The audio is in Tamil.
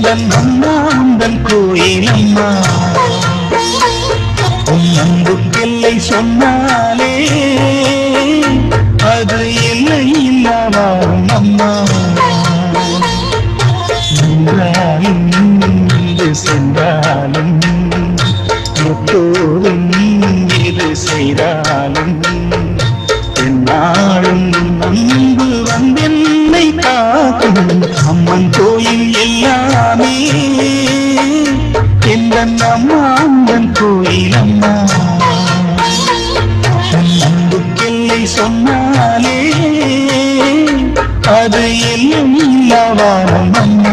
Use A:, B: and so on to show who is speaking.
A: அம்மா உந்தன் கோயிலம்மா உன் அன்புக்கெல்லை சொன்னாலே அது இல்லை இல்லாமல் அம்மா நின்றாலும் இது சென்றாலும் எப்போதும் இது செய்தாலும் என்னாலும் அன்பு வந்தென்னை காக்கும் அம்மன் கோயில் எல்லாமே எந்த அம்மா அம்மன் கோயில் அம்மா அன்புக்கெல்லை சொன்னாலே அது எல்லாம் இல்லாவாரம் அம்மா